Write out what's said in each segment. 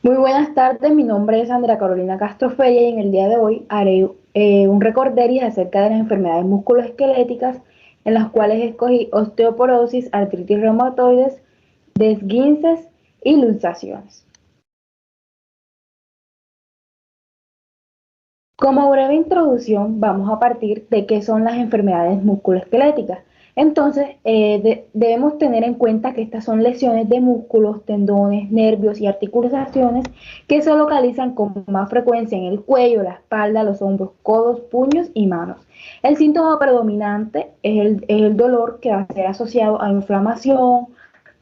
Muy buenas tardes, mi nombre es Andrea Carolina Castro Feria y en el día de hoy haré un recorderis acerca de las enfermedades musculoesqueléticas en las cuales escogí osteoporosis, artritis reumatoides, desguinces y luxaciones. Como breve introducción, vamos a partir de qué son las enfermedades musculoesqueléticas. Entonces, debemos tener en cuenta que estas son lesiones de músculos, tendones, nervios y articulaciones que se localizan con más frecuencia en el cuello, la espalda, los hombros, codos, puños y manos. El síntoma predominante es el dolor que va a ser asociado a inflamación,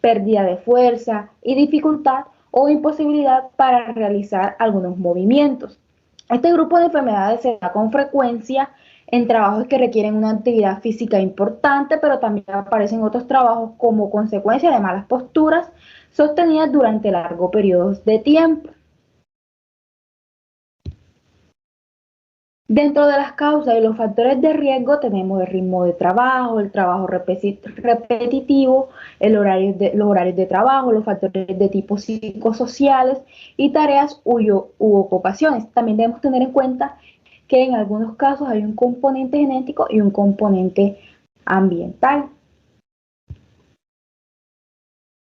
pérdida de fuerza y dificultad o imposibilidad para realizar algunos movimientos. Este grupo de enfermedades se da con frecuencia en trabajos que requieren una actividad física importante, pero también aparecen otros trabajos como consecuencia de malas posturas sostenidas durante largos periodos de tiempo. Dentro de las causas y los factores de riesgo tenemos el ritmo de trabajo, el trabajo repetitivo, los horarios de trabajo, los factores de tipo psicosociales y tareas u ocupaciones. También debemos tener en cuenta que en algunos casos hay un componente genético y un componente ambiental.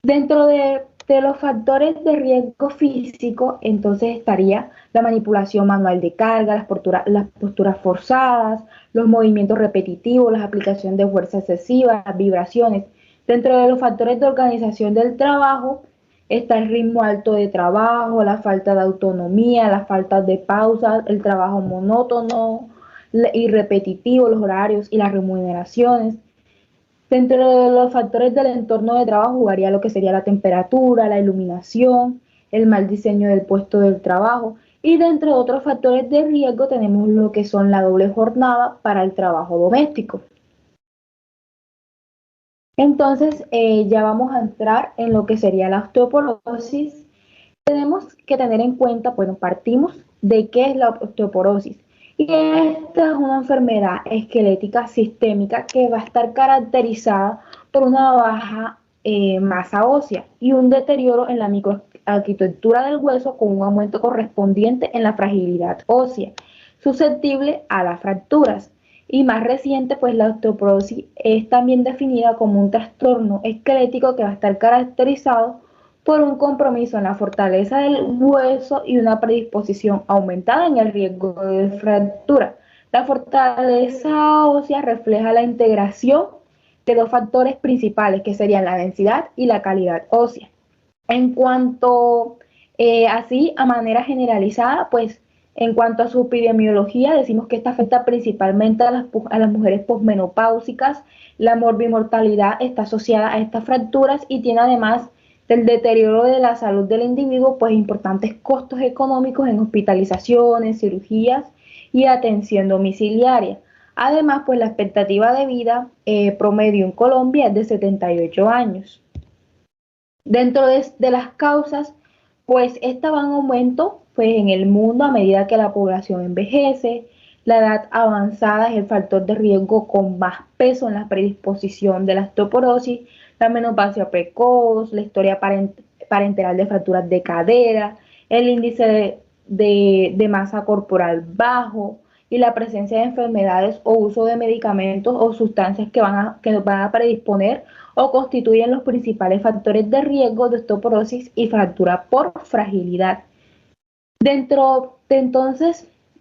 Dentro de los factores de riesgo físico, entonces estaría la manipulación manual de carga, las posturas forzadas, los movimientos repetitivos, la aplicación de fuerza excesiva, las vibraciones. Dentro de los factores de organización del trabajo está el ritmo alto de trabajo, la falta de autonomía, la falta de pausas, el trabajo monótono y repetitivo, los horarios y las remuneraciones. Dentro de los factores del entorno de trabajo jugaría lo que sería la temperatura, la iluminación, el mal diseño del puesto del trabajo. Y dentro de otros factores de riesgo tenemos lo que son la doble jornada para el trabajo doméstico. Entonces, ya vamos a entrar en lo que sería la osteoporosis. Tenemos que tener en cuenta, bueno, partimos de qué es la osteoporosis. Y esta es una enfermedad esquelética sistémica que va a estar caracterizada por una baja masa ósea y un deterioro en la microarquitectura del hueso con un aumento correspondiente en la fragilidad ósea, susceptible a las fracturas. Y más reciente, pues la osteoporosis es también definida como un trastorno esquelético que va a estar caracterizado por un compromiso en la fortaleza del hueso y una predisposición aumentada en el riesgo de fractura. La fortaleza ósea refleja la integración de dos factores principales, que serían la densidad y la calidad ósea. En cuanto así, a manera generalizada, pues en cuanto a su epidemiología, decimos que esta afecta principalmente a las mujeres posmenopáusicas. La morbimortalidad está asociada a estas fracturas y tiene además del deterioro de la salud del individuo, pues importantes costos económicos en hospitalizaciones, cirugías y atención domiciliaria. Además, pues la expectativa de vida promedio en Colombia es de 78 años. Dentro de las causas, pues esta va en aumento pues, en el mundo a medida que la población envejece. La edad avanzada es el factor de riesgo con más peso en la predisposición de la osteoporosis, la menopausia precoz, la historia parenteral de fracturas de cadera, el índice de masa corporal bajo y la presencia de enfermedades o uso de medicamentos o sustancias que nos van a predisponer o constituyen los principales factores de riesgo de osteoporosis y fractura por fragilidad. Dentro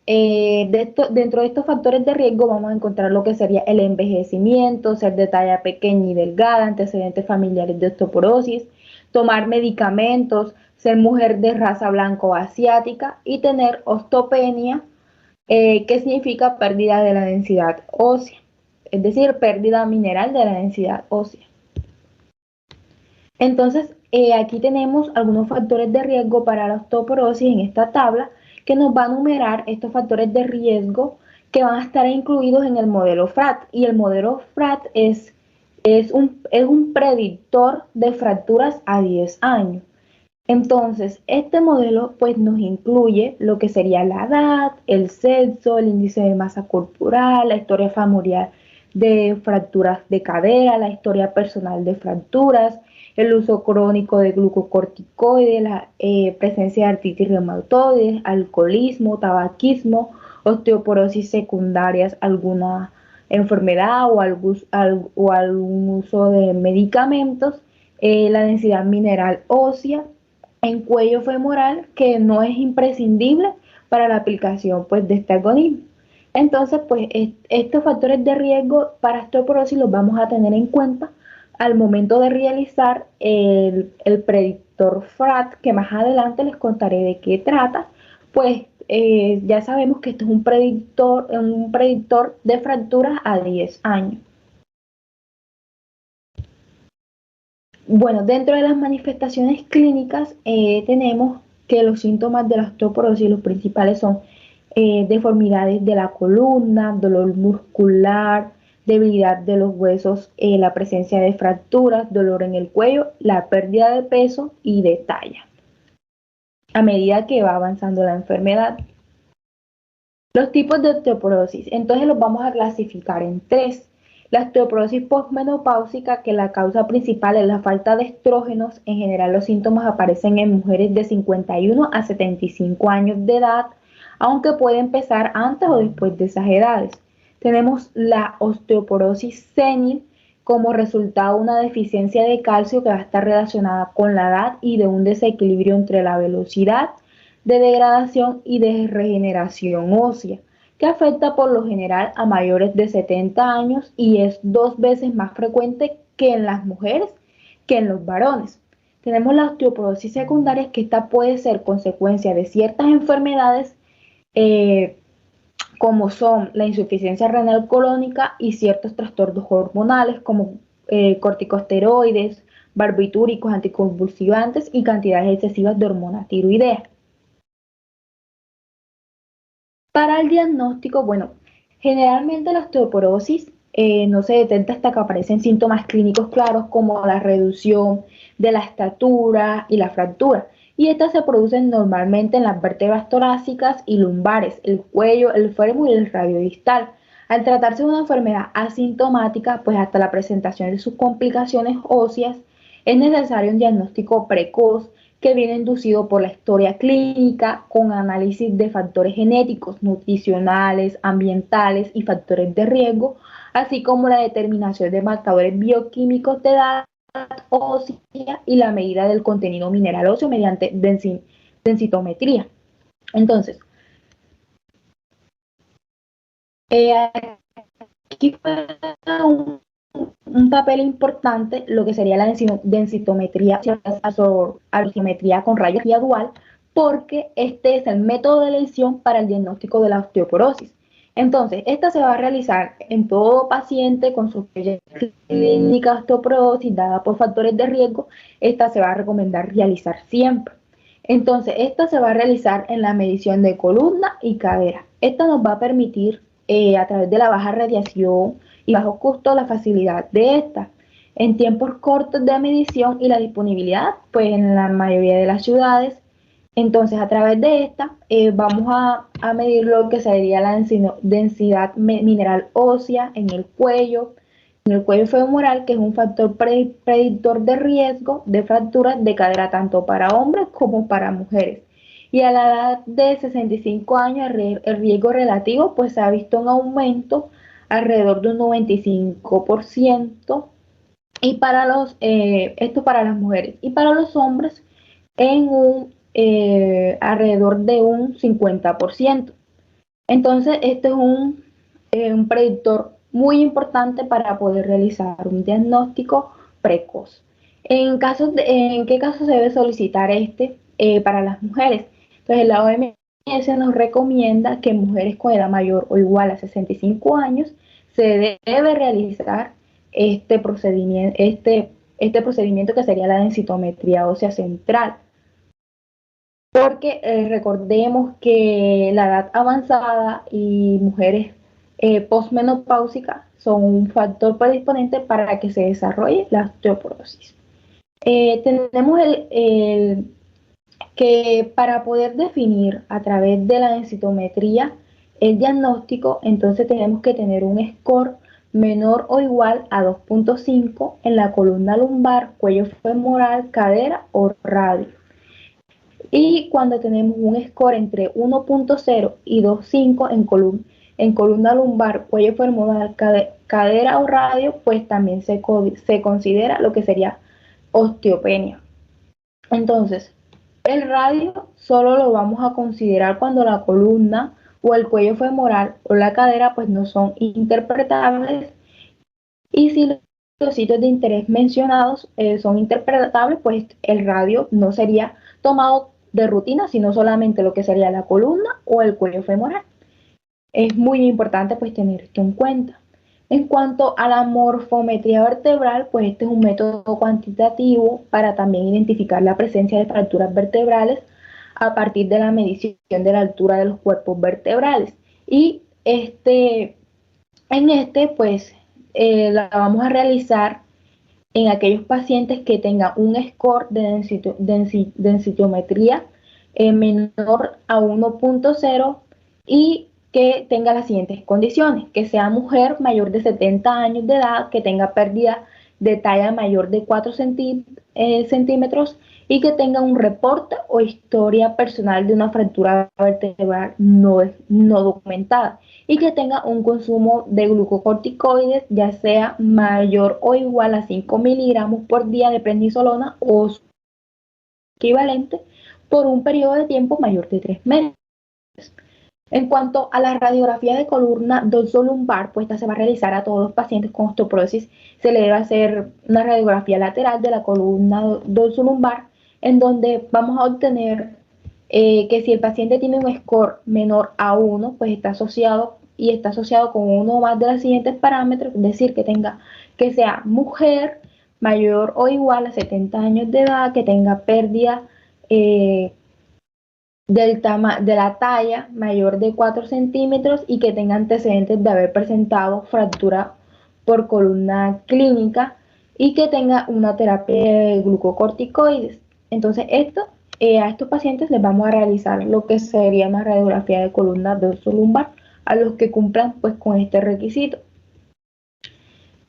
de estos factores de riesgo vamos a encontrar lo que sería el envejecimiento, ser de talla pequeña y delgada, antecedentes familiares de osteoporosis, tomar medicamentos, ser mujer de raza blanco o asiática y tener osteopenia, que significa pérdida de la densidad ósea, es decir, pérdida mineral de la densidad ósea. Entonces, aquí tenemos algunos factores de riesgo para la osteoporosis en esta tabla que nos va a enumerar estos factores de riesgo que van a estar incluidos en el modelo FRAT. Y el modelo FRAT es un predictor de fracturas a 10 años. Entonces, este modelo pues nos incluye lo que sería la edad, el sexo, el índice de masa corporal, la historia familiar de fracturas de cadera, la historia personal de fracturas, el uso crónico de glucocorticoides, la presencia de artritis reumatoide, alcoholismo, tabaquismo, osteoporosis secundarias, alguna enfermedad o algún uso de medicamentos, la densidad mineral ósea en cuello femoral que no es imprescindible para la aplicación pues, de este algoritmo. Entonces, pues estos factores de riesgo para osteoporosis los vamos a tener en cuenta al momento de realizar el predictor FRAT, que más adelante les contaré de qué trata. Pues ya sabemos que esto es un predictor de fracturas a 10 años. Bueno, dentro de las manifestaciones clínicas tenemos que los síntomas de la osteoporosis, los principales son deformidades de la columna, dolor muscular, debilidad de los huesos, la presencia de fracturas, dolor en el cuello, la pérdida de peso y de talla a medida que va avanzando la enfermedad. Los tipos de osteoporosis, entonces los vamos a clasificar en tres. La osteoporosis postmenopáusica, que la causa principal es la falta de estrógenos. En general los síntomas aparecen en mujeres de 51 a 75 años de edad, aunque puede empezar antes o después de esas edades. Tenemos la osteoporosis senil como resultado de una deficiencia de calcio que va a estar relacionada con la edad y de un desequilibrio entre la velocidad de degradación y de regeneración ósea, que afecta por lo general a mayores de 70 años y es 2 veces más frecuente que en las mujeres que en los varones. Tenemos la osteoporosis secundaria, que esta puede ser consecuencia de ciertas enfermedades como son la insuficiencia renal colónica y ciertos trastornos hormonales como corticosteroides, barbitúricos, anticonvulsivantes y cantidades excesivas de hormona tiroidea. Para el diagnóstico, bueno, generalmente la osteoporosis no se detecta hasta que aparecen síntomas clínicos claros como la reducción de la estatura y la fractura. Y estas se producen normalmente en las vértebras torácicas y lumbares, el cuello, el fémur y el radio distal. Al tratarse de una enfermedad asintomática, pues hasta la presentación de sus complicaciones óseas, es necesario un diagnóstico precoz que viene inducido por la historia clínica con análisis de factores genéticos, nutricionales, ambientales y factores de riesgo, así como la determinación de marcadores bioquímicos de edad ósea y la medida del contenido mineral óseo mediante densitometría. Entonces, aquí juega un papel importante lo que sería la densitometría, alosimetría con rayos dual, porque este es el método de elección para el diagnóstico de la osteoporosis. Entonces, esta se va a realizar en todo paciente con su clínica osteoporosis dada por factores de riesgo. Esta se va a recomendar realizar siempre. Entonces, esta se va a realizar en la medición de columna y cadera. Esta nos va a permitir, a través de la baja radiación y bajo costo, la facilidad de esta. En tiempos cortos de medición y la disponibilidad, pues en la mayoría de las ciudades. Entonces, a través de esta, vamos a medir lo que sería la densidad mineral ósea en el cuello femoral, que es un factor predictor de riesgo de fracturas de cadera tanto para hombres como para mujeres. Y a la edad de 65 años, el riesgo relativo pues se ha visto un aumento alrededor de un 95%, y para esto para las mujeres, y para los hombres en un alrededor de un 50%. Entonces, este es un predictor muy importante para poder realizar un diagnóstico precoz. ¿En qué caso se debe solicitar este para las mujeres? Entonces, la OMS nos recomienda que en mujeres con edad mayor o igual a 65 años se debe realizar este procedimiento que sería la densitometría ósea central. Porque recordemos que la edad avanzada y mujeres postmenopáusicas son un factor predisponente para que se desarrolle la osteoporosis. Tenemos que para poder definir a través de la densitometría el diagnóstico, entonces tenemos que tener un score menor o igual a 2.5 en la columna lumbar, cuello femoral, cadera o radio. Y cuando tenemos un score entre 1.0 y 2.5 en columna lumbar, cuello femoral, cadera o radio, pues también se considera lo que sería osteopenia. Entonces, el radio solo lo vamos a considerar cuando la columna o el cuello femoral o la cadera pues no son interpretables, y si los sitios de interés mencionados son interpretables, pues el radio no sería tomado de rutina, sino solamente lo que sería la columna o el cuello femoral. Es muy importante pues tener esto en cuenta. En cuanto a la morfometría vertebral, pues este es un método cuantitativo para también identificar la presencia de fracturas vertebrales a partir de la medición de la altura de los cuerpos vertebrales. Y pues la vamos a realizar en aquellos pacientes que tengan un score de densitometría menor a 1.0 y que tenga las siguientes condiciones: que sea mujer mayor de 70 años de edad, que tenga pérdida de talla mayor de 4 centímetros y que tenga un reporte o historia personal de una fractura vertebral no documentada, y que tenga un consumo de glucocorticoides ya sea mayor o igual a 5 miligramos por día de prednisolona o su equivalente por un periodo de tiempo mayor de 3 meses. En cuanto a la radiografía de columna dorsolumbar, pues esta se va a realizar a todos los pacientes con osteoporosis. Se le debe hacer una radiografía lateral de la columna dorsolumbar, en donde vamos a obtener que si el paciente tiene un score menor a 1, pues está asociado con uno o más de los siguientes parámetros, es decir, que sea mujer mayor o igual a 70 años de edad, que tenga pérdida de la talla mayor de 4 centímetros y que tenga antecedentes de haber presentado fractura por columna clínica y que tenga una terapia de glucocorticoides. Entonces, a estos pacientes les vamos a realizar lo que sería una radiografía de columna dorsolumbar a los que cumplan pues con este requisito.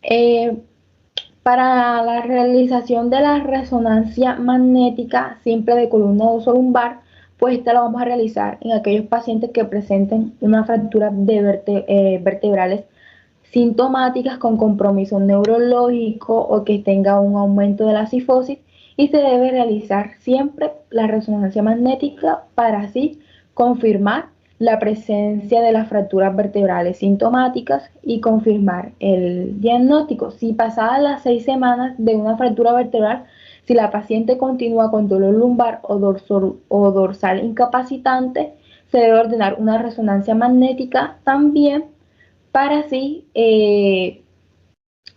Eh, para la realización de la resonancia magnética simple de columna dorsolumbar, pues esta la vamos a realizar en aquellos pacientes que presenten una fractura vertebrales sintomáticas con compromiso neurológico o que tenga un aumento de la cifosis, y se debe realizar siempre la resonancia magnética para así confirmar la presencia de las fracturas vertebrales sintomáticas y confirmar el diagnóstico. Si pasadas las 6 semanas de una fractura vertebral, si la paciente continúa con dolor lumbar o dorsal incapacitante, se debe ordenar una resonancia magnética también para así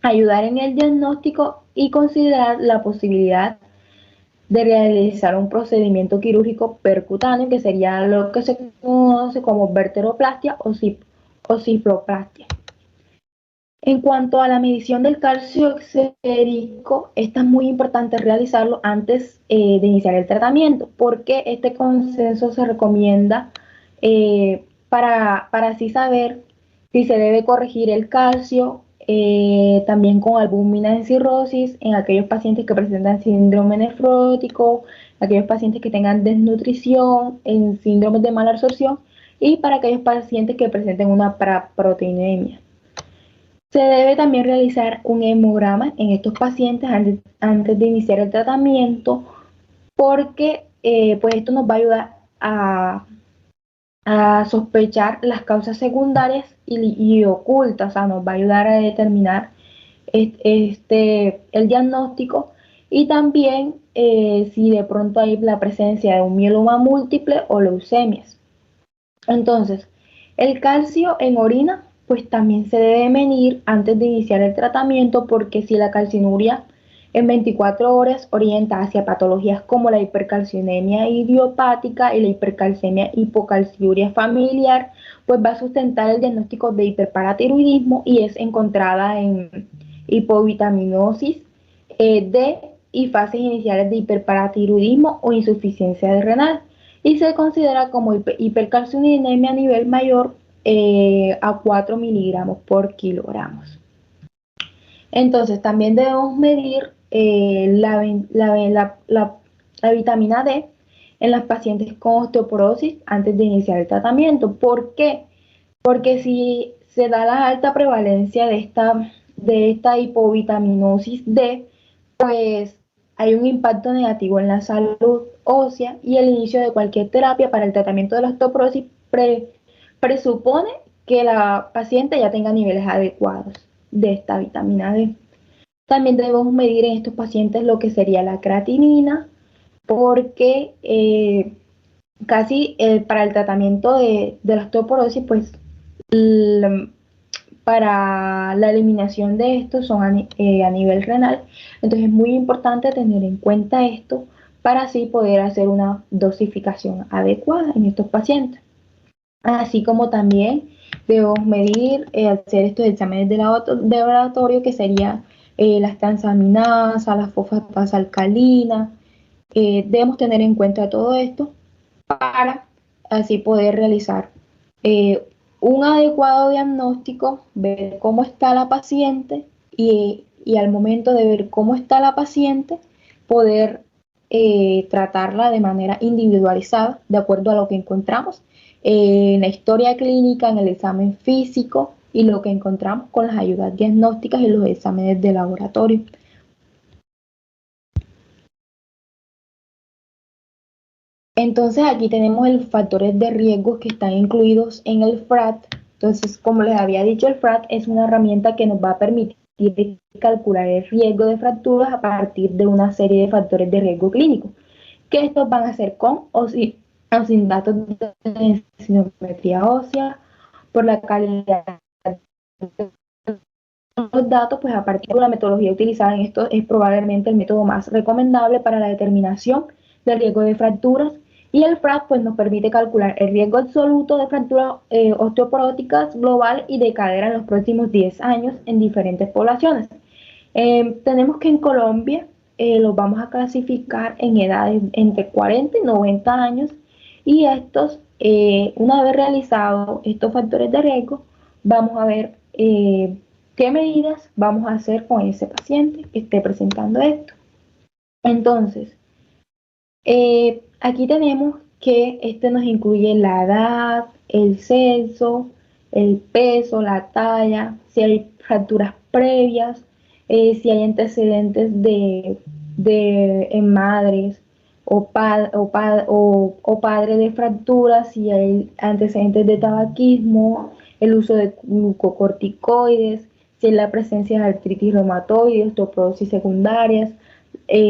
ayudar en el diagnóstico y considerar la posibilidad de realizar un procedimiento quirúrgico percutáneo, que sería lo que se conoce como vertebroplastia o cifroplastia. En cuanto a la medición del calcio exérico, esta es muy importante realizarlo antes de iniciar el tratamiento, porque este consenso se recomienda para así saber si se debe corregir el calcio, también con albúmina en cirrosis, en aquellos pacientes que presentan síndrome nefrótico, aquellos pacientes que tengan desnutrición, en síndromes de mala absorción, y para aquellos pacientes que presenten una proteinemia. Se debe también realizar un hemograma en estos pacientes antes de iniciar el tratamiento, porque pues esto nos va a ayudar a sospechar las causas secundarias y ocultas, o sea, nos va a ayudar a determinar el diagnóstico, y también si de pronto hay la presencia de un mieloma múltiple o leucemias. Entonces, el calcio en orina pues también se debe medir antes de iniciar el tratamiento, porque si la calcinuria en 24 horas orienta hacia patologías como la hipercalcinemia idiopática y la hipercalcemia hipocalciuria familiar, pues va a sustentar el diagnóstico de hiperparatiroidismo y es encontrada en hipovitaminosis D y fases iniciales de hiperparatiroidismo o insuficiencia renal, y se considera como hipercalcinemia a nivel mayor a 4 miligramos por kilogramos. Entonces, también debemos medir la vitamina D en las pacientes con osteoporosis antes de iniciar el tratamiento. ¿Por qué? Porque si se da la alta prevalencia de esta hipovitaminosis D, pues hay un impacto negativo en la salud ósea y el inicio de cualquier terapia para el tratamiento de la osteoporosis presupone que la paciente ya tenga niveles adecuados de esta vitamina D. También debemos medir en estos pacientes lo que sería la creatinina, porque para el tratamiento de la osteoporosis, pues para la eliminación de estos son a nivel renal. Entonces es muy importante tener en cuenta esto para así poder hacer una dosificación adecuada en estos pacientes. Así como también debemos medir, hacer estos exámenes de laboratorio que serían las transaminasas, las fosfatas alcalinas. Debemos tener en cuenta todo esto para así poder realizar eh, un adecuado diagnóstico, ver cómo está la paciente y al momento de ver cómo está la paciente, poder tratarla de manera individualizada, de acuerdo a lo que encontramos en la historia clínica, en el examen físico y lo que encontramos con las ayudas diagnósticas y los exámenes de laboratorio. Entonces aquí tenemos los factores de riesgo que están incluidos en el FRAT. Entonces, como les había dicho, el FRAT es una herramienta que nos va a permitir calcular el riesgo de fracturas a partir de una serie de factores de riesgo clínico, que estos van a ser con o sin datos de densitometría ósea, por la calidad de los datos, pues a partir de la metodología utilizada en esto es probablemente el método más recomendable para la determinación del riesgo de fracturas, y el FRAC pues nos permite calcular el riesgo absoluto de fracturas osteoporóticas global y de cadera en los próximos 10 años en diferentes poblaciones. Tenemos que en Colombia los vamos a clasificar en edades entre 40 y 90 años, y estos, una vez realizados estos factores de riesgo, vamos a ver qué medidas vamos a hacer con ese paciente que esté presentando esto. Entonces, aquí tenemos que este nos incluye la edad, el sexo, el peso, la talla, si hay fracturas previas, si hay antecedentes en madres o padre de fracturas, si hay antecedentes de tabaquismo, el uso de glucocorticoides, si hay la presencia de artritis reumatoide, osteoporosis secundarias,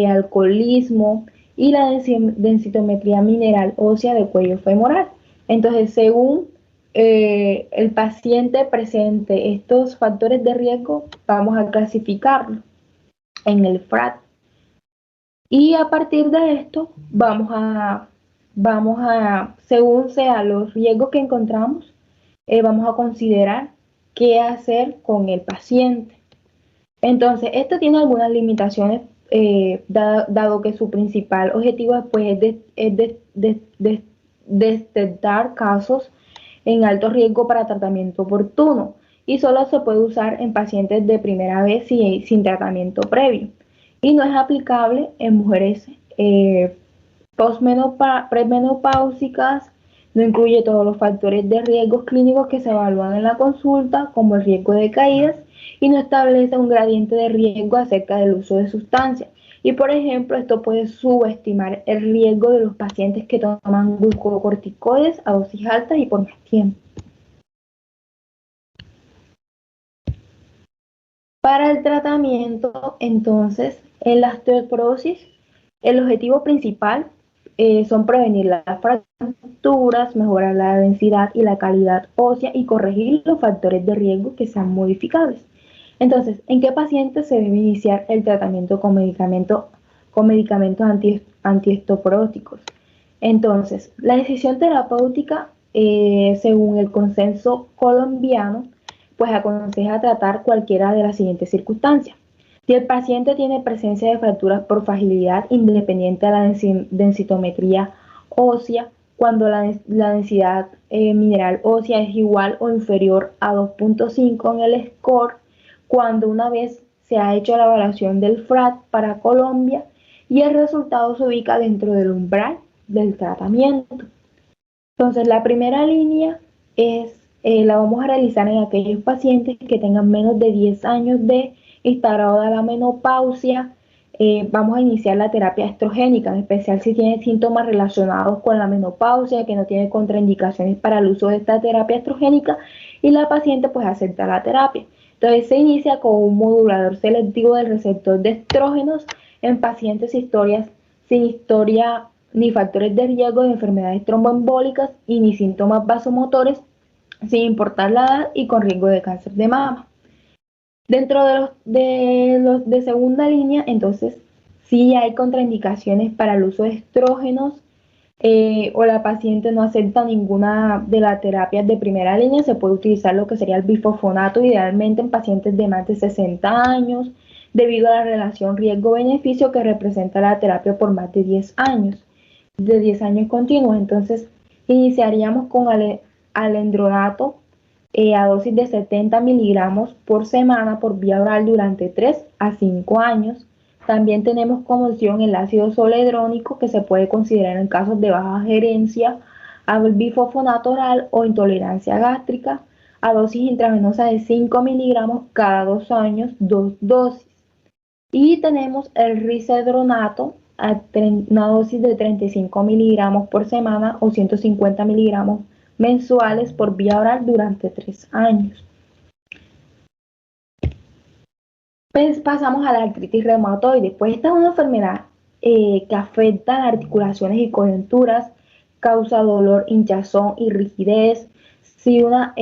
alcoholismo y la densitometría mineral ósea de cuello femoral. Entonces, según el paciente presente estos factores de riesgo, vamos a clasificarlo en el FRAT. Y a partir de esto, según sean los riesgos que encontramos, vamos a considerar qué hacer con el paciente. Entonces, esto tiene algunas limitaciones, dado que su principal objetivo pues, es detectar casos en alto riesgo para tratamiento oportuno, y solo se puede usar en pacientes de primera vez sin tratamiento previo, y no es aplicable en mujeres premenopáusicas. No incluye todos los factores de riesgos clínicos que se evalúan en la consulta, como el riesgo de caídas, y no establece un gradiente de riesgo acerca del uso de sustancias. Y por ejemplo, esto puede subestimar el riesgo de los pacientes que toman glucocorticoides a dosis altas y por más tiempo. Para el tratamiento, entonces, en la osteoporosis, el objetivo principal son prevenir las fracturas, mejorar la densidad y la calidad ósea y corregir los factores de riesgo que sean modificables. Entonces, ¿en qué pacientes se debe iniciar el tratamiento con medicamentos antiosteoporóticos? Entonces, la decisión terapéutica, según el consenso colombiano, pues aconseja tratar cualquiera de las siguientes circunstancias. Si el paciente tiene presencia de fracturas por fragilidad independiente de la densitometría ósea, cuando la densidad mineral ósea es igual o inferior a 2.5 en el score, cuando una vez se ha hecho la evaluación del FRAT para Colombia y el resultado se ubica dentro del umbral del tratamiento. Entonces, la primera línea la vamos a realizar en aquellos pacientes que tengan menos de 10 años de instaurado de la menopausia. Vamos a iniciar la terapia estrogénica, en especial si tiene síntomas relacionados con la menopausia, que no tiene contraindicaciones para el uso de esta terapia estrogénica y la paciente pues acepta la terapia. Entonces se inicia con un modulador selectivo del receptor de estrógenos en pacientes sin historia ni factores de riesgo de enfermedades tromboembólicas y ni síntomas vasomotores, sin importar la edad y con riesgo de cáncer de mama. Dentro de los de segunda línea, entonces, sí hay contraindicaciones para el uso de estrógenos o la paciente no acepta ninguna de las terapias de primera línea, se puede utilizar lo que sería el bifosfonato, idealmente en pacientes de más de 60 años, debido a la relación riesgo-beneficio que representa la terapia por más de 10 años, de 10 años continuos. Entonces, iniciaríamos con alendronato a dosis de 70 miligramos por semana por vía oral durante 3 a 5 años. También tenemos como opción el ácido zoledrónico, que se puede considerar en casos de baja gerencia al bifosfonato oral o intolerancia gástrica, a dosis intravenosa de 5 miligramos cada 2 años, 2 dosis. Y tenemos el risedronato a una dosis de 35 miligramos por semana o 150 miligramos mensuales por vía oral durante 3 años. Pues pasamos a la artritis reumatoide. Pues esta es una enfermedad que afecta las articulaciones y coyunturas, causa dolor, hinchazón y rigidez. Si una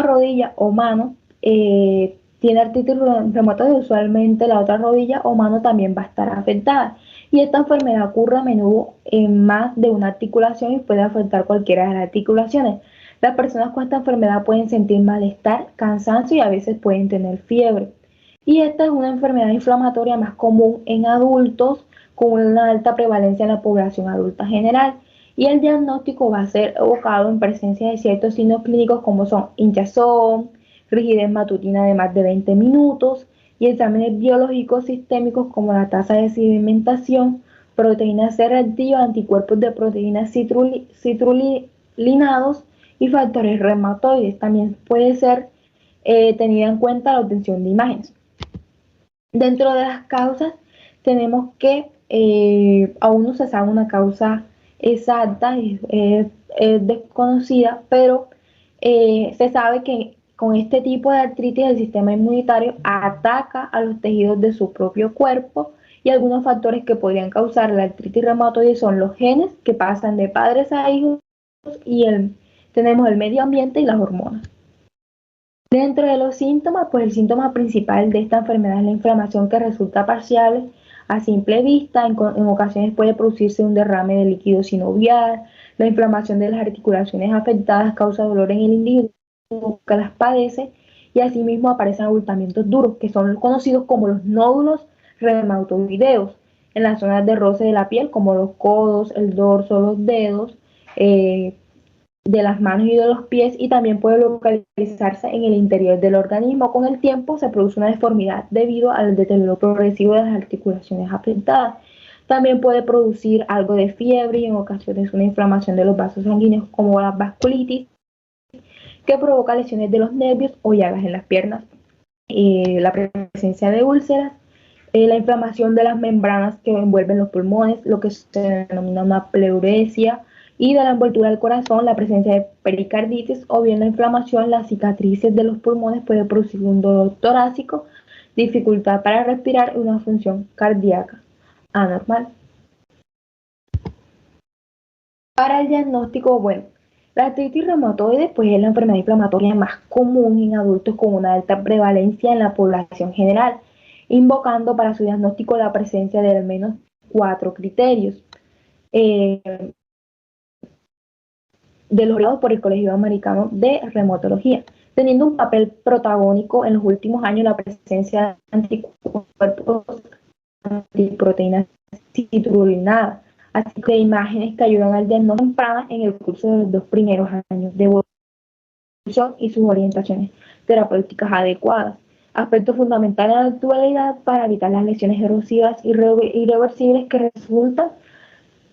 rodilla o mano tiene artritis reumatoide, usualmente la otra rodilla o mano también va a estar afectada. Y esta enfermedad ocurre a menudo en más de una articulación y puede afectar cualquiera de las articulaciones. Las personas con esta enfermedad pueden sentir malestar, cansancio y a veces pueden tener fiebre. Y esta es una enfermedad inflamatoria más común en adultos con una alta prevalencia en la población adulta general. Y el diagnóstico va a ser evocado en presencia de ciertos signos clínicos como son hinchazón, rigidez matutina de más de 20 minutos y exámenes biológicos sistémicos como la tasa de sedimentación, proteínas C reactivas, anticuerpos de proteínas citrulinados y factores reumatoides. También puede ser tenida en cuenta la obtención de imágenes. Dentro de las causas tenemos que aún no se sabe una causa exacta, es desconocida, pero se sabe que con este tipo de artritis el sistema inmunitario ataca a los tejidos de su propio cuerpo y algunos factores que podrían causar la artritis reumatoide son los genes que pasan de padres a hijos y tenemos el medio ambiente y las hormonas. Dentro de los síntomas, pues el síntoma principal de esta enfermedad es la inflamación que resulta parcial a simple vista. En ocasiones puede producirse un derrame de líquido sinovial. La inflamación de las articulaciones afectadas causa dolor en el individuo que las padece y asimismo aparecen abultamientos duros que son conocidos como los nódulos reumatoideos en las zonas de roce de la piel como los codos, el dorso, los dedos, de las manos y de los pies y también puede localizarse en el interior del organismo. Con el tiempo se produce una deformidad debido al deterioro progresivo de las articulaciones afectadas. También puede producir algo de fiebre y en ocasiones una inflamación de los vasos sanguíneos como la vasculitis que provoca lesiones de los nervios o llagas en las piernas. La presencia de úlceras, la inflamación de las membranas que envuelven los pulmones, lo que se denomina una pleuresia, y de la envoltura del corazón, la presencia de pericarditis o bien la inflamación, las cicatrices de los pulmones puede producir un dolor torácico, dificultad para respirar y una función cardíaca anormal. Para el diagnóstico, bueno, la artritis reumatoide pues, es la enfermedad inflamatoria más común en adultos con una alta prevalencia en la población general, invocando para su diagnóstico la presencia de al menos 4 criterios. De los realizados por el Colegio Americano de Reumatología, teniendo un papel protagónico en los últimos años la presencia de anticuerpos antiproteínas citrulinadas, así que imágenes que ayudan al diagnóstico temprano en el curso de los 2 primeros años de evolución y sus orientaciones terapéuticas adecuadas. aspecto fundamental en la actualidad para evitar las lesiones erosivas irreversibles que resultan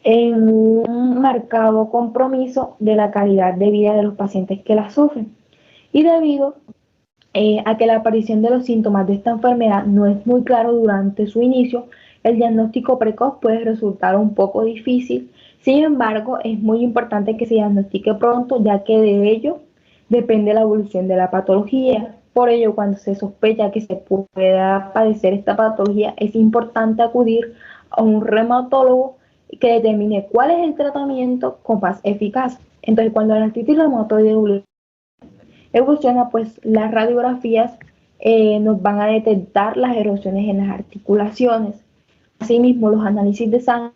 en un marcado compromiso de la calidad de vida de los pacientes que la sufren. Y debido a que la aparición de los síntomas de esta enfermedad no es muy claro durante su inicio, el diagnóstico precoz puede resultar un poco difícil. Sin embargo, es muy importante que se diagnostique pronto, ya que de ello depende la evolución de la patología. Por ello, cuando se sospecha que se pueda padecer esta patología, es importante acudir a un reumatólogo que determine cuál es el tratamiento con más eficaz. Entonces, cuando la artritis reumatoide evoluciona, pues las radiografías nos van a detectar las erosiones en las articulaciones. Asimismo, los análisis de sangre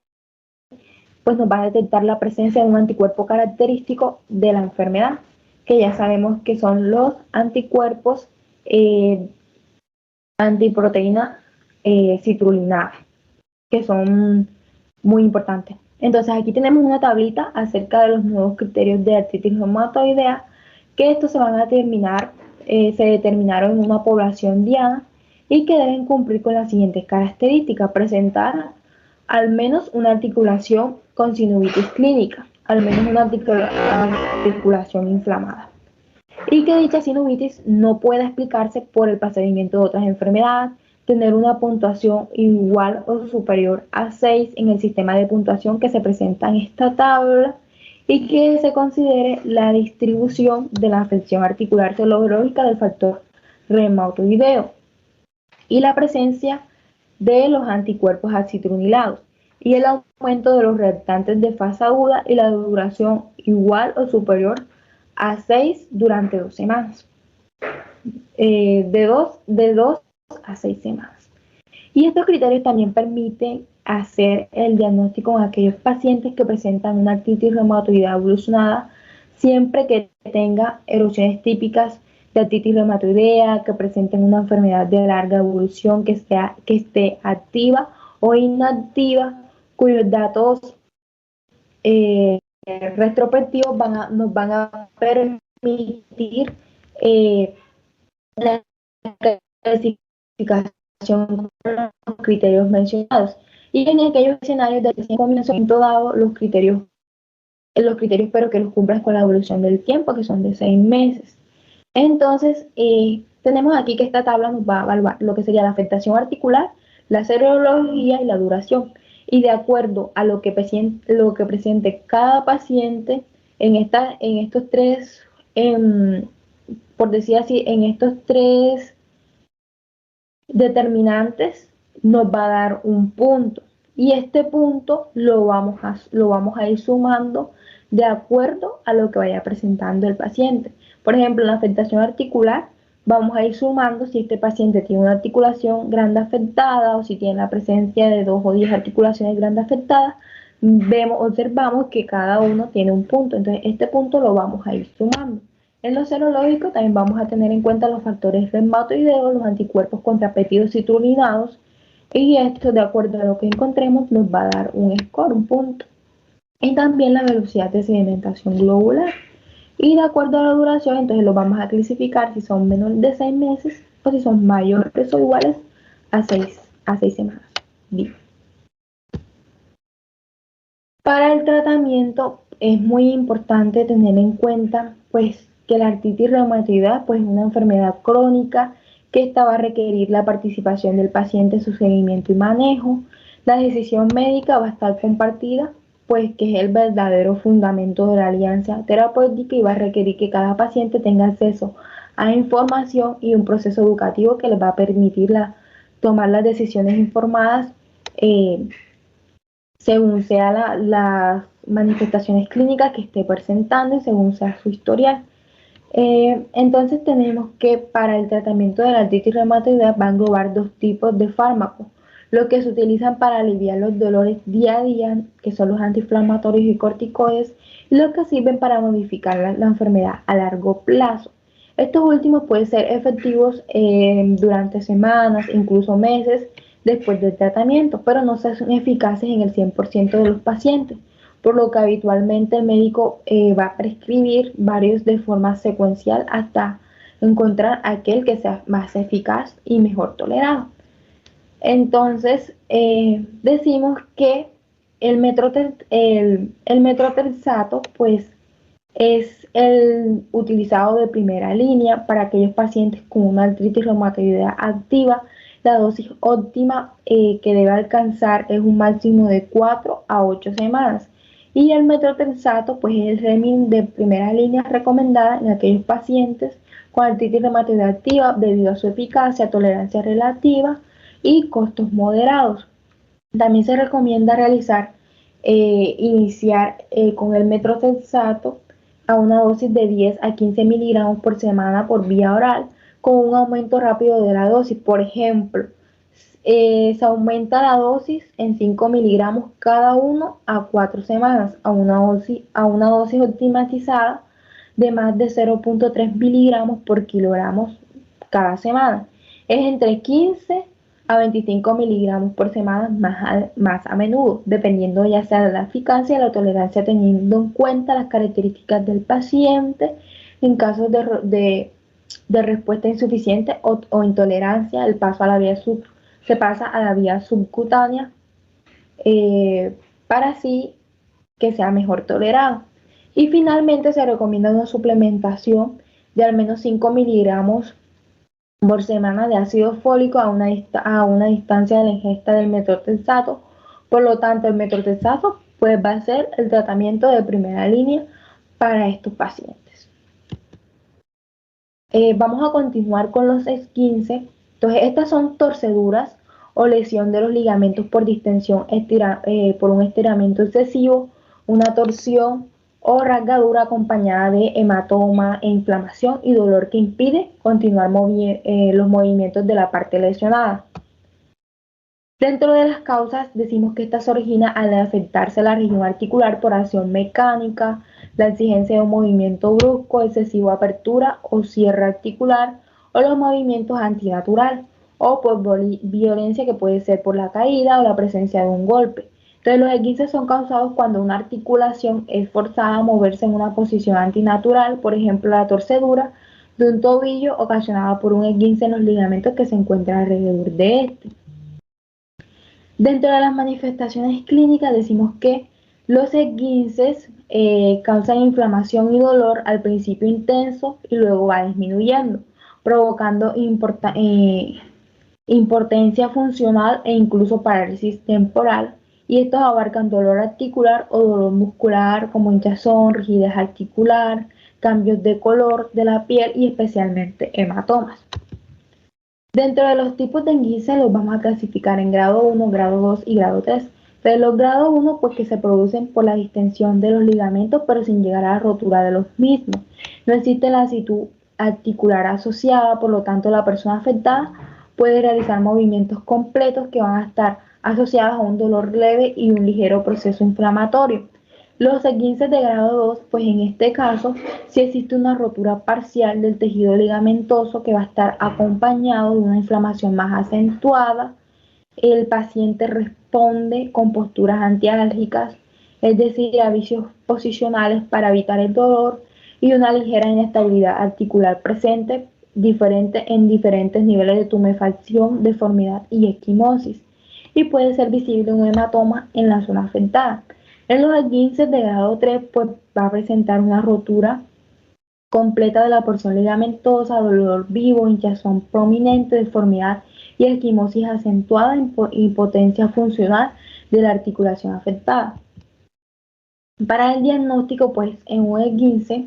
pues nos va a detectar la presencia de un anticuerpo característico de la enfermedad, que ya sabemos que son los anticuerpos eh, antiproteína citrulinada, que son muy importantes. Entonces aquí tenemos una tablita acerca de los nuevos criterios de artritis reumatoidea, que estos se van a determinar, se determinaron en una población diana y que deben cumplir con las siguientes características: presentar al menos una articulación con sinovitis clínica, al menos una articulación inflamada, y que dicha sinovitis no pueda explicarse por el procedimiento de otras enfermedades, tener una puntuación igual o superior a 6 en el sistema de puntuación que se presenta en esta tabla, y que se considere la distribución de la afección articular serológica del factor reumatoideo y la presencia de los anticuerpos acitrunilados y el aumento de los reactantes de fase aguda y la duración igual o superior a 6 durante 2 semanas, de 2 a 6 semanas. Y estos criterios también permiten hacer el diagnóstico en aquellos pacientes que presentan una artritis reumatoide evolucionada, siempre que tenga erosiones típicas de artritis reumatoidea, que presenten una enfermedad de larga evolución, que esté activa o inactiva, cuyos datos retrospectivos nos van a permitir la clasificación con los criterios mencionados. Y en aquellos escenarios de combinación dado, los criterios, pero que los cumplan con la evolución del tiempo, que son de 6 meses. Entonces, tenemos aquí que esta tabla nos va a evaluar lo que sería la afectación articular, la serología y la duración. Y de acuerdo a lo que presente cada paciente en estos tres, por decir así, en estos tres determinantes, nos va a dar un punto. Y este punto lo vamos a ir sumando de acuerdo a lo que vaya presentando el paciente. Por ejemplo, en la afectación articular, vamos a ir sumando si este paciente tiene una articulación grande afectada o si tiene la presencia de 2 o 10 articulaciones grandes afectadas. Observamos que cada uno tiene un punto, entonces este punto lo vamos a ir sumando. En lo serológico también vamos a tener en cuenta los factores reumatoideos, los anticuerpos contra péptidos citrulinados, y esto, de acuerdo a lo que encontremos, nos va a dar un score, un punto. Y también la velocidad de sedimentación globular. Y de acuerdo a la duración, entonces lo vamos a clasificar si son menores de 6 meses o si son mayores o iguales a 6 semanas. Bien. Para el tratamiento es muy importante tener en cuenta pues que la artritis reumatoidea pues, es una enfermedad crónica, que esta va a requerir la participación del paciente en su seguimiento y manejo. La decisión médica va a estar compartida, pues que es el verdadero fundamento de la alianza terapéutica, y va a requerir que cada paciente tenga acceso a información y un proceso educativo que les va a permitir tomar las decisiones informadas según sea las manifestaciones clínicas que esté presentando y según sea su historial. Entonces tenemos que para el tratamiento de la artritis reumatoidea va a englobar 2 tipos de fármacos: los que se utilizan para aliviar los dolores día a día, que son los antiinflamatorios y corticoides, y los que sirven para modificar la enfermedad a largo plazo. Estos últimos pueden ser efectivos durante semanas, incluso meses después del tratamiento, pero no son eficaces en el 100% de los pacientes, por lo que habitualmente el médico va a prescribir varios de forma secuencial hasta encontrar aquel que sea más eficaz y mejor tolerado. Entonces, decimos que el metrotrexato pues es el utilizado de primera línea para aquellos pacientes con una artritis reumatoidea activa. La dosis óptima que debe alcanzar es un máximo de 4 a 8 semanas. Y el metrotrexato pues es el régimen de primera línea recomendada en aquellos pacientes con artritis reumatoidea activa debido a su eficacia, tolerancia relativa y costos moderados. También se recomienda iniciar con el metrotrexato a una dosis de 10 a 15 miligramos por semana por vía oral, con un aumento rápido de la dosis. Por ejemplo, se aumenta la dosis en 5 miligramos cada uno a 4 semanas a una dosis optimizada de más de 0.3 miligramos por kilogramos cada semana. Es entre 15 a 25 miligramos por semana más a menudo, dependiendo ya sea de la eficacia y la tolerancia, teniendo en cuenta las características del paciente. En casos de respuesta insuficiente o intolerancia, se pasa a la vía subcutánea para así que sea mejor tolerado. Y finalmente se recomienda una suplementación de al menos 5 miligramos por semana de ácido fólico a una distancia de la ingesta del metrotrexato. Por lo tanto, el metrotrexato pues, va a ser el tratamiento de primera línea para estos pacientes. Vamos a continuar con los esguinces. Entonces, estas son torceduras o lesión de los ligamentos por distensión, por un estiramiento excesivo, una torsión o rasgadura acompañada de hematoma e inflamación y dolor que impide continuar los movimientos de la parte lesionada. Dentro de las causas decimos que esta se origina al afectarse la región articular por acción mecánica, la exigencia de un movimiento brusco, excesiva apertura o cierre articular, o los movimientos antinaturales, o por violencia que puede ser por la caída o la presencia de un golpe. Entonces los esguinces son causados cuando una articulación es forzada a moverse en una posición antinatural, por ejemplo la torcedura de un tobillo ocasionada por un esguince en los ligamentos que se encuentran alrededor de este. Dentro de las manifestaciones clínicas decimos que los esguinces causan inflamación y dolor al principio intenso y luego va disminuyendo, provocando impotencia funcional e incluso parálisis temporal. Y estos abarcan dolor articular o dolor muscular como hinchazón, rigidez articular, cambios de color de la piel y especialmente hematomas. Dentro de los tipos de esguince los vamos a clasificar en grado 1, grado 2 y grado 3. De los grado 1 pues que se producen por la distensión de los ligamentos pero sin llegar a la rotura de los mismos. No existe lasitud articular asociada, por lo tanto la persona afectada puede realizar movimientos completos que van a estar asociados a un dolor leve y un ligero proceso inflamatorio. Los esguinces de grado 2, pues en este caso, si existe una rotura parcial del tejido ligamentoso que va a estar acompañado de una inflamación más acentuada, el paciente responde con posturas antiálgicas, es decir, a vicios posicionales para evitar el dolor y una ligera inestabilidad articular presente en diferentes niveles de tumefacción, deformidad y equimosis, y puede ser visible un hematoma en la zona afectada. En los esguinces de grado 3 pues, va a presentar una rotura completa de la porción ligamentosa, dolor vivo, hinchazón prominente, deformidad y esquimosis acentuada, impotencia funcional de la articulación afectada. Para el diagnóstico, pues en un esguince,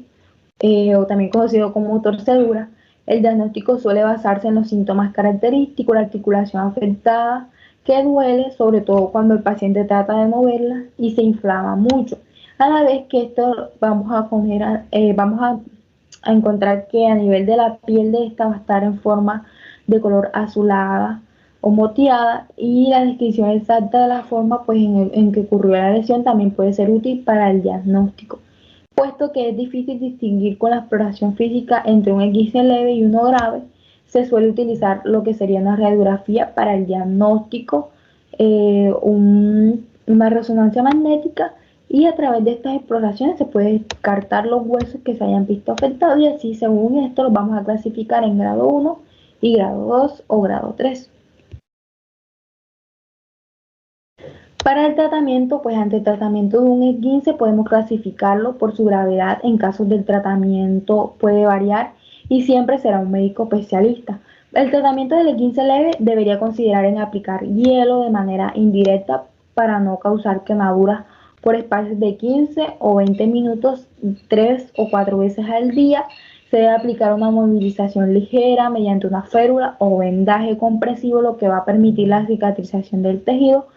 o también conocido como torcedura, el diagnóstico suele basarse en los síntomas característicos, la articulación afectada, que duele, sobre todo cuando el paciente trata de moverla y se inflama mucho. A la vez que esto vamos a encontrar que a nivel de la piel de esta va a estar en forma de color azulada o moteada, y la descripción exacta de la forma pues, en que ocurrió la lesión también puede ser útil para el diagnóstico, puesto que es difícil distinguir con la exploración física entre un esguince leve y uno grave. Se suele utilizar lo que sería una radiografía para el diagnóstico, una resonancia magnética y a través de estas exploraciones se puede descartar los huesos que se hayan visto afectados y así según esto los vamos a clasificar en grado 1 y grado 2 o grado 3. Para el tratamiento, pues ante el tratamiento de un esguince podemos clasificarlo por su gravedad. En casos del tratamiento puede variar y siempre será un médico especialista. El tratamiento del esguince leve debería considerar en aplicar hielo de manera indirecta para no causar quemaduras por espacios de 15 o 20 minutos 3 o 4 veces al día. Se debe aplicar una movilización ligera mediante una férula o vendaje compresivo, lo que va a permitir la cicatrización del tejido.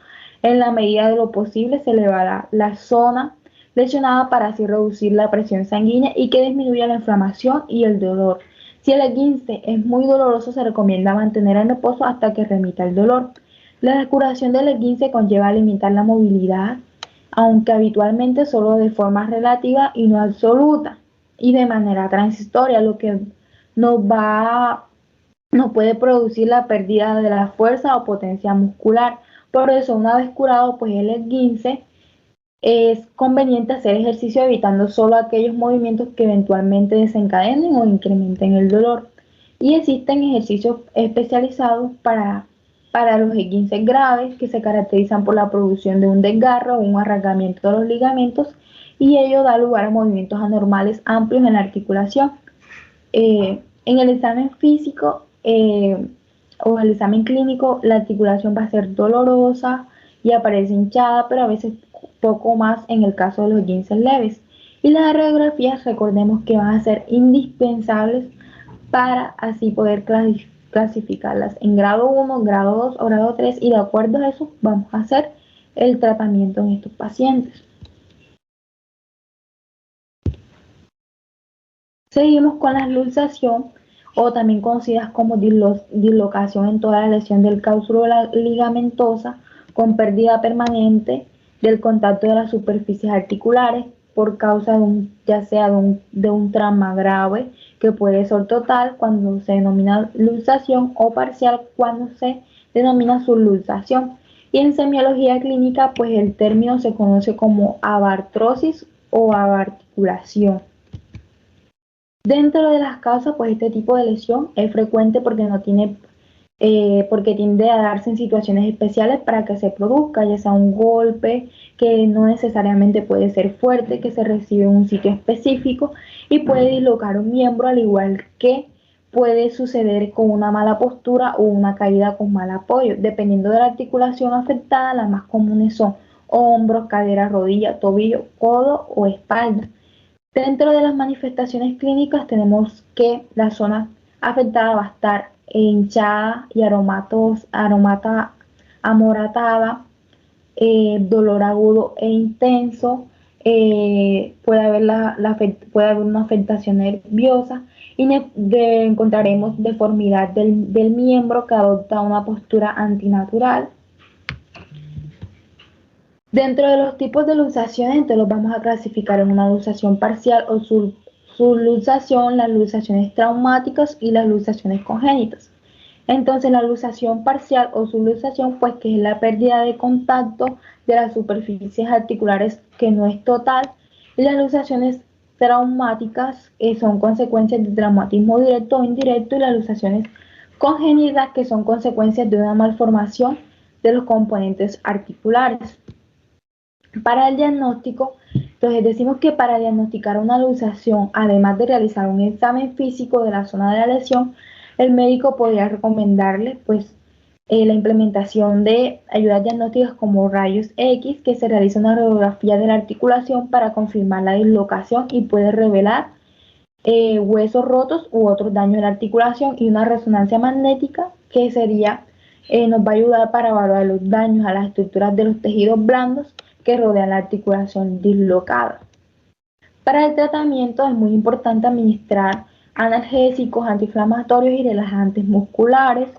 En la medida de lo posible se elevará la zona lesionada para así reducir la presión sanguínea y que disminuya la inflamación y el dolor. Si el esguince es muy doloroso, se recomienda mantener en reposo hasta que remita el dolor. La curación del esguince conlleva limitar la movilidad, aunque habitualmente solo de forma relativa y no absoluta, y de manera transitoria, lo que nos puede producir la pérdida de la fuerza o potencia muscular. Por eso, una vez curado pues el esguince, es conveniente hacer ejercicio evitando solo aquellos movimientos que eventualmente desencadenen o incrementen el dolor. Y existen ejercicios especializados para los esguinces graves que se caracterizan por la producción de un desgarro o un arrancamiento de los ligamentos y ello da lugar a movimientos anormales amplios en la articulación. En el examen físico o el examen clínico, la articulación va a ser dolorosa y aparece hinchada, pero a veces poco más en el caso de los esguinces leves. Y las radiografías, recordemos que van a ser indispensables para así poder clasificarlas en grado 1, grado 2 o grado 3 y de acuerdo a eso vamos a hacer el tratamiento en estos pacientes. Seguimos con la luxación o también conocidas como dislocación en toda la lesión del causulo ligamentosa con pérdida permanente del contacto de las superficies articulares por causa ya sea de un trauma grave que puede ser total cuando se denomina luxación o parcial cuando se denomina subluxación. Y en semiología clínica pues el término se conoce como abartrosis o abarticulación. Dentro de las causas, pues este tipo de lesión es frecuente porque tiende a darse en situaciones especiales para que se produzca, ya sea un golpe que no necesariamente puede ser fuerte, que se recibe en un sitio específico y puede dislocar un miembro, al igual que puede suceder con una mala postura o una caída con mal apoyo. Dependiendo de la articulación afectada, las más comunes son hombros, cadera, rodilla, tobillo, codo o espalda. Dentro de las manifestaciones clínicas tenemos que la zona afectada va a estar hinchada y amoratada, dolor agudo e intenso, puede haber una afectación nerviosa y encontraremos deformidad del miembro que adopta una postura antinatural. Dentro de los tipos de luxaciones, entonces los vamos a clasificar en una luxación parcial o subluxación, las luxaciones traumáticas y las luxaciones congénitas. Entonces la luxación parcial o subluxación, pues que es la pérdida de contacto de las superficies articulares que no es total, y las luxaciones traumáticas son consecuencias de traumatismo directo o indirecto, y las luxaciones congénitas que son consecuencias de una malformación de los componentes articulares. Para el diagnóstico, entonces decimos que para diagnosticar una luxación, además de realizar un examen físico de la zona de la lesión, el médico podría recomendarle pues la implementación de ayudas diagnósticas como rayos X, que se realiza una radiografía de la articulación para confirmar la dislocación y puede revelar huesos rotos u otros daños en la articulación, y una resonancia magnética que nos va a ayudar para evaluar los daños a las estructuras de los tejidos blandos que rodean la articulación dislocada. Para el tratamiento es muy importante administrar analgésicos, antiinflamatorios y relajantes musculares.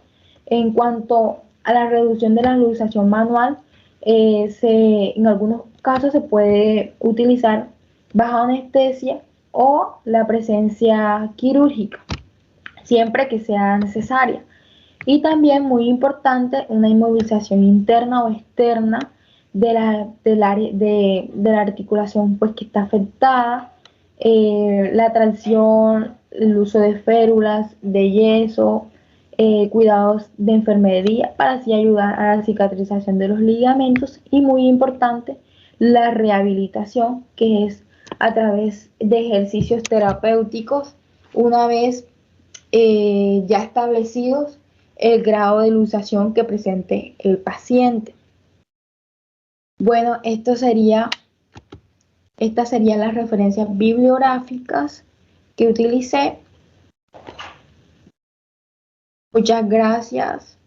En cuanto a la reducción de la luxación manual, en algunos casos se puede utilizar baja anestesia o la presencia quirúrgica, siempre que sea necesaria. Y también muy importante, una inmovilización interna o externa de la articulación pues que está afectada, la tracción, el uso de férulas, de yeso, cuidados de enfermería para así ayudar a la cicatrización de los ligamentos y muy importante, la rehabilitación que es a través de ejercicios terapéuticos una vez ya establecidos el grado de luxación que presente el paciente. Bueno, estas serían las referencias bibliográficas que utilicé. Muchas gracias.